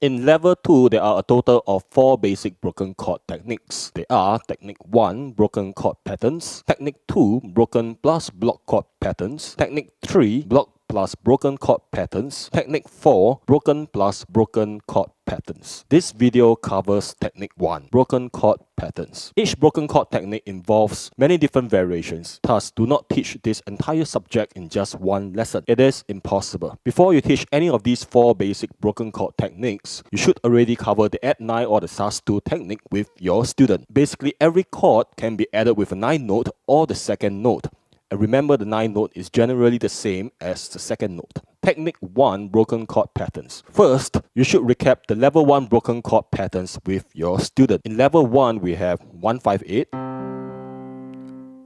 In level 2, there are a total of 4 basic broken chord techniques. They are Technique 1, broken chord patterns, Technique 2, broken plus block chord patterns, Technique 3, block plus broken chord patterns, Technique 4, broken plus broken chord patterns. This video covers Technique 1, broken chord patterns. Each broken chord technique involves many different variations, thus do not teach this entire subject in just one lesson. It is impossible. Before you teach any of these 4 basic broken chord techniques, you should already cover the add 9 or the sus2 technique with your student. Basically, every chord can be added with a 9 note or the second note. And remember, the 9 note is generally the same as the second note. Technique 1, broken chord patterns. First, you should recap the level 1 broken chord patterns with your student. In level 1, we have 158, a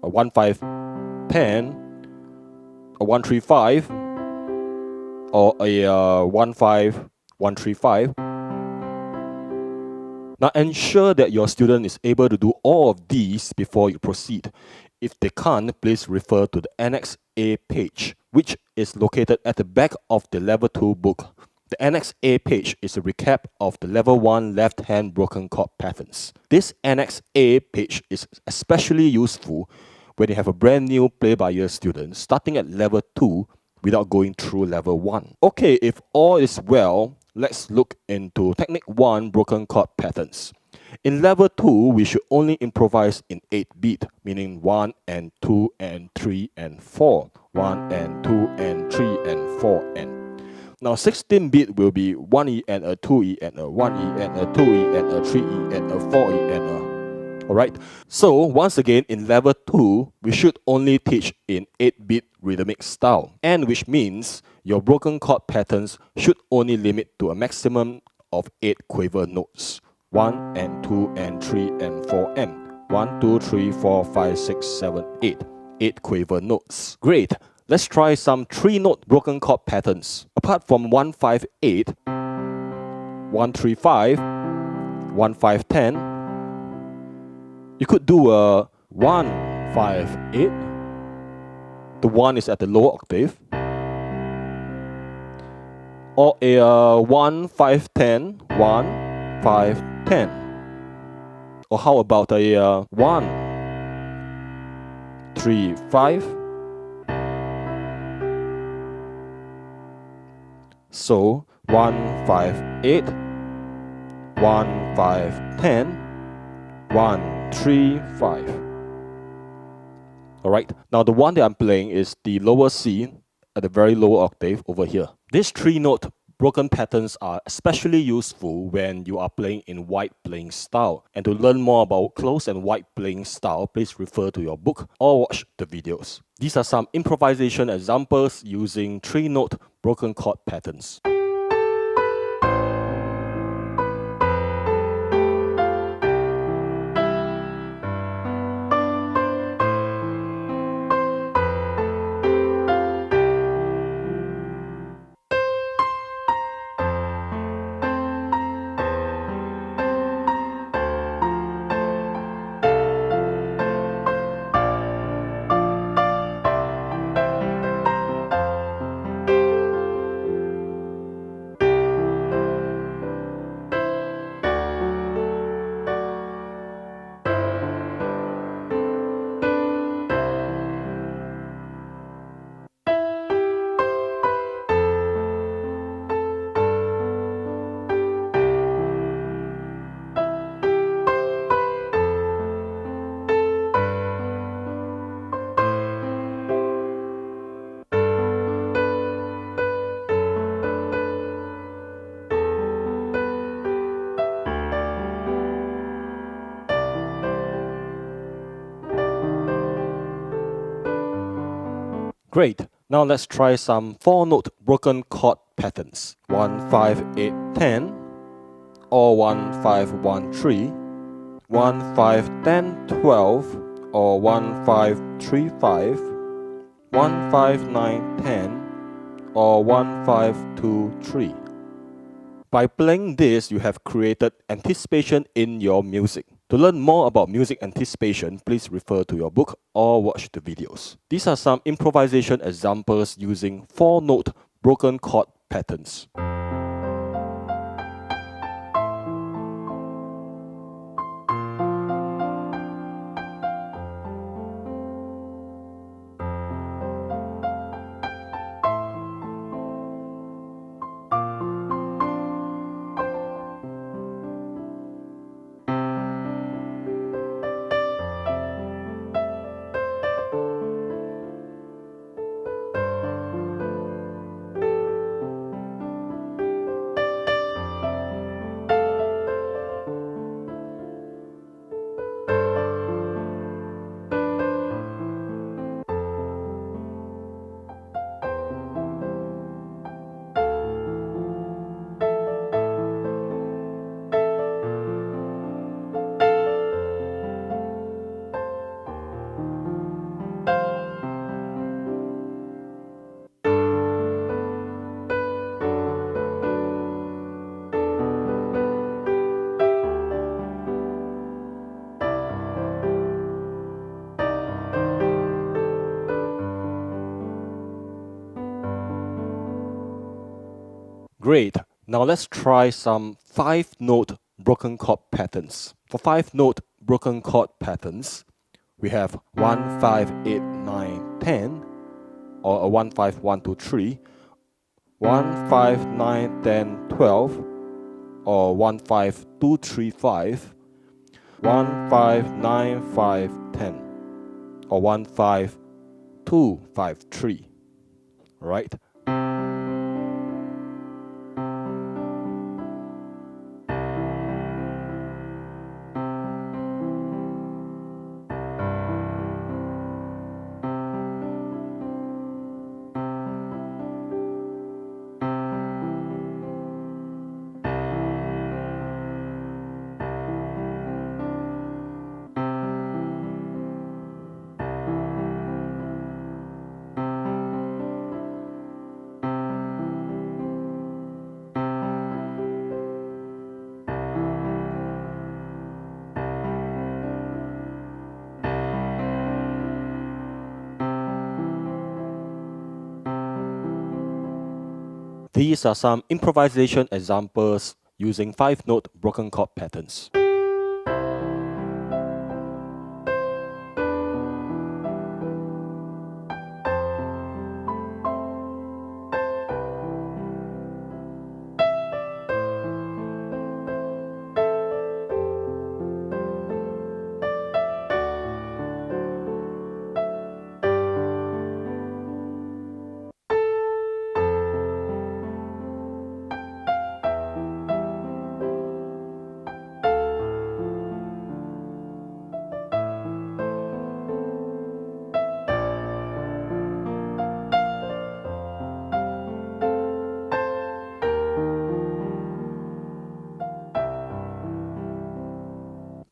1510, a 135, or a 15135. Now ensure that your student is able to do all of these before you proceed. If they can't, please refer to the Annex A page, which is located at the back of the Level 2 book. The Annex A page is a recap of the Level 1 left-hand broken chord patterns. This Annex A page is especially useful when you have a brand new play-by-ear student starting at Level 2 without going through Level 1. Okay, if all is well, let's look into Technique 1, broken chord patterns. In level 2, we should only improvise in 8-beat, meaning 1 and 2 and 3 and 4. 1 and 2 and 3 and 4 and. Now 16-beat will be 1E and a 2E and a 1E and a 2E and a 3E and a 4E and a. Alright, so once again in level 2, we should only teach in 8-beat rhythmic style, and which means your broken chord patterns should only limit to a maximum of 8 quaver notes. 1 and 2 and 3 and 4 and 1, 2, 3, 4, 5, 6, 7, 8. 8 quaver notes. Great. Let's try some 3-note broken chord patterns. Apart from 158, 135, 1510, you could do a 158. The 1 is at the lower octave. Or a 1 5 10 1 5 10. Or how about a 1 3 5. So 1 5 8 1 5 10 1 3 5. Alright, now the one that I'm playing is the lower C at the very lower octave over here. These 3-note broken patterns are especially useful when you are playing in wide playing style. And to learn more about close and wide playing style, please refer to your book or watch the videos. These are some improvisation examples using 3-note broken chord patterns. Great. Now let's try some 4-note broken chord patterns. 1 5 8 10, or 1 5 1 3, 1 5 10 12, or 1 5 3 5, 1 5 9 10, or 1 5 2 3. By playing this, you have created anticipation in your music. To learn more about music anticipation, please refer to your book or watch the videos. These are some improvisation examples using 4-note broken chord patterns. Great. Now let's try some 5-note broken chord patterns. For 5-note broken chord patterns, we have 1, 5, 8, 9, 10, or a 1, 5, 1, 2, 3, 1, 5, 9, 10, 12, or 1, 5, 2, 3, 5, 1, 5, 9, 5, 10, or 1, 5, 2, 5, 3. Right? These are some improvisation examples using 5-note broken chord patterns.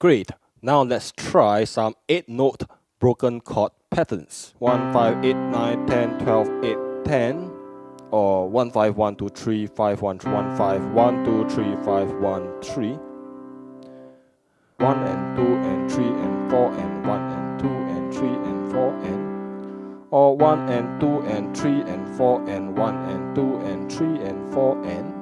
Great. Now let's try some 8-note broken chord patterns. 1, 5, 8, 9, 10, 12, 8, 10, or 1, 5, 1, 2, 3, 5, 1, 1, 5, 1, 2, 3, 5, 1, 3, 1 and 2 and 3 and 4 and 1 and 2 and 3 and 4 and, or 1 and 2 and 3 and 4 and 1 and 2 and 3 and 4 and.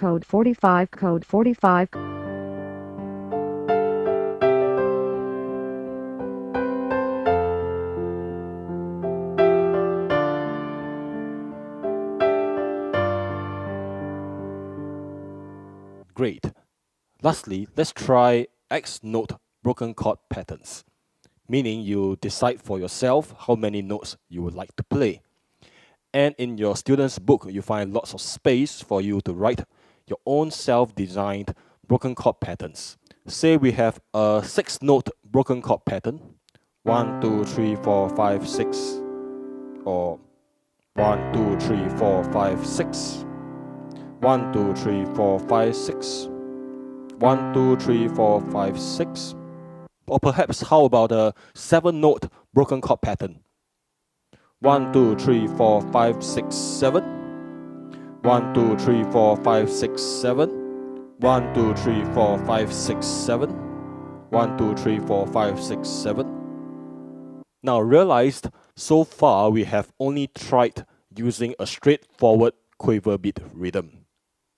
code 45, code 45. Great. Lastly, let's try X note broken chord patterns, meaning you decide for yourself how many notes you would like to play. And in your student's book, you find lots of space for you to write your own self-designed broken chord patterns. Say we have a 6-note broken chord pattern, 1, 2, 3, 4, 5, 6, or 1, 2, 3, 4, 5, 6, 1, 2, 3, 4, 5, 6, 1, 2, 3, 4, 5, 6. Or perhaps how about a 7-note broken chord pattern? 1, 2, 3, 4, 5, 6, 7. 1, 2, 3, 4, 5, 6, 7. 1, 2, 3, 4, 5, 6, 7. 1, 2, 3, 4, 5, 6, 7. Now realized, so far we have only tried using a straightforward quaver beat rhythm,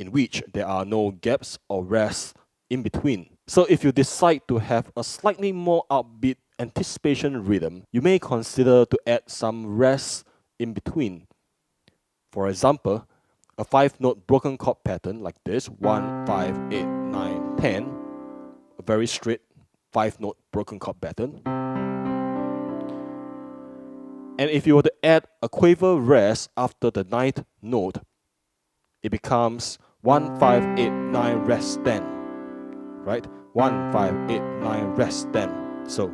in which there are no gaps or rests in between. So if you decide to have a slightly more upbeat anticipation rhythm, you may consider to add some rests in between. For example, a 5-note broken chord pattern like this, 1, 5, 8, 9, 10, a very straight 5-note broken chord pattern. And if you were to add a quaver rest after the 9th note, it becomes 1, 5, 8, 9, rest 10, right? 1, 5, 8, 9, rest 10. So,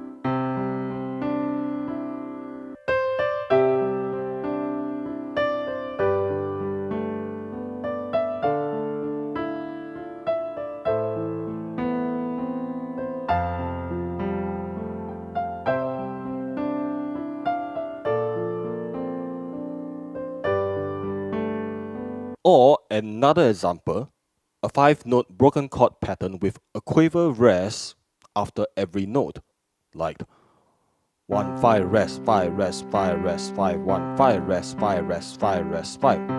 or another example, a 5-note broken chord pattern with a quaver rest after every note, like 1, 5, rest, 5, rest, 5, rest, 5, 1, 5, rest, 5, rest, 5, rest, 5.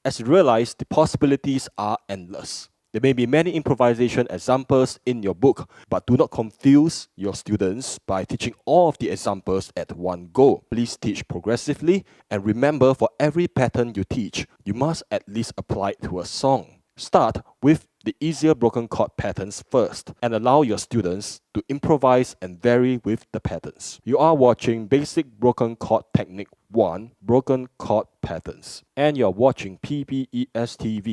As you realize, the possibilities are endless. There may be many improvisation examples in your book, but do not confuse your students by teaching all of the examples at one go. Please teach progressively, and remember, for every pattern you teach, you must at least apply it to a song. Start with the easier broken chord patterns first, and allow your students to improvise and vary with the patterns. You are watching Basic Broken Chord Technique 1, Broken Chord Patterns, and you're watching PBES TV.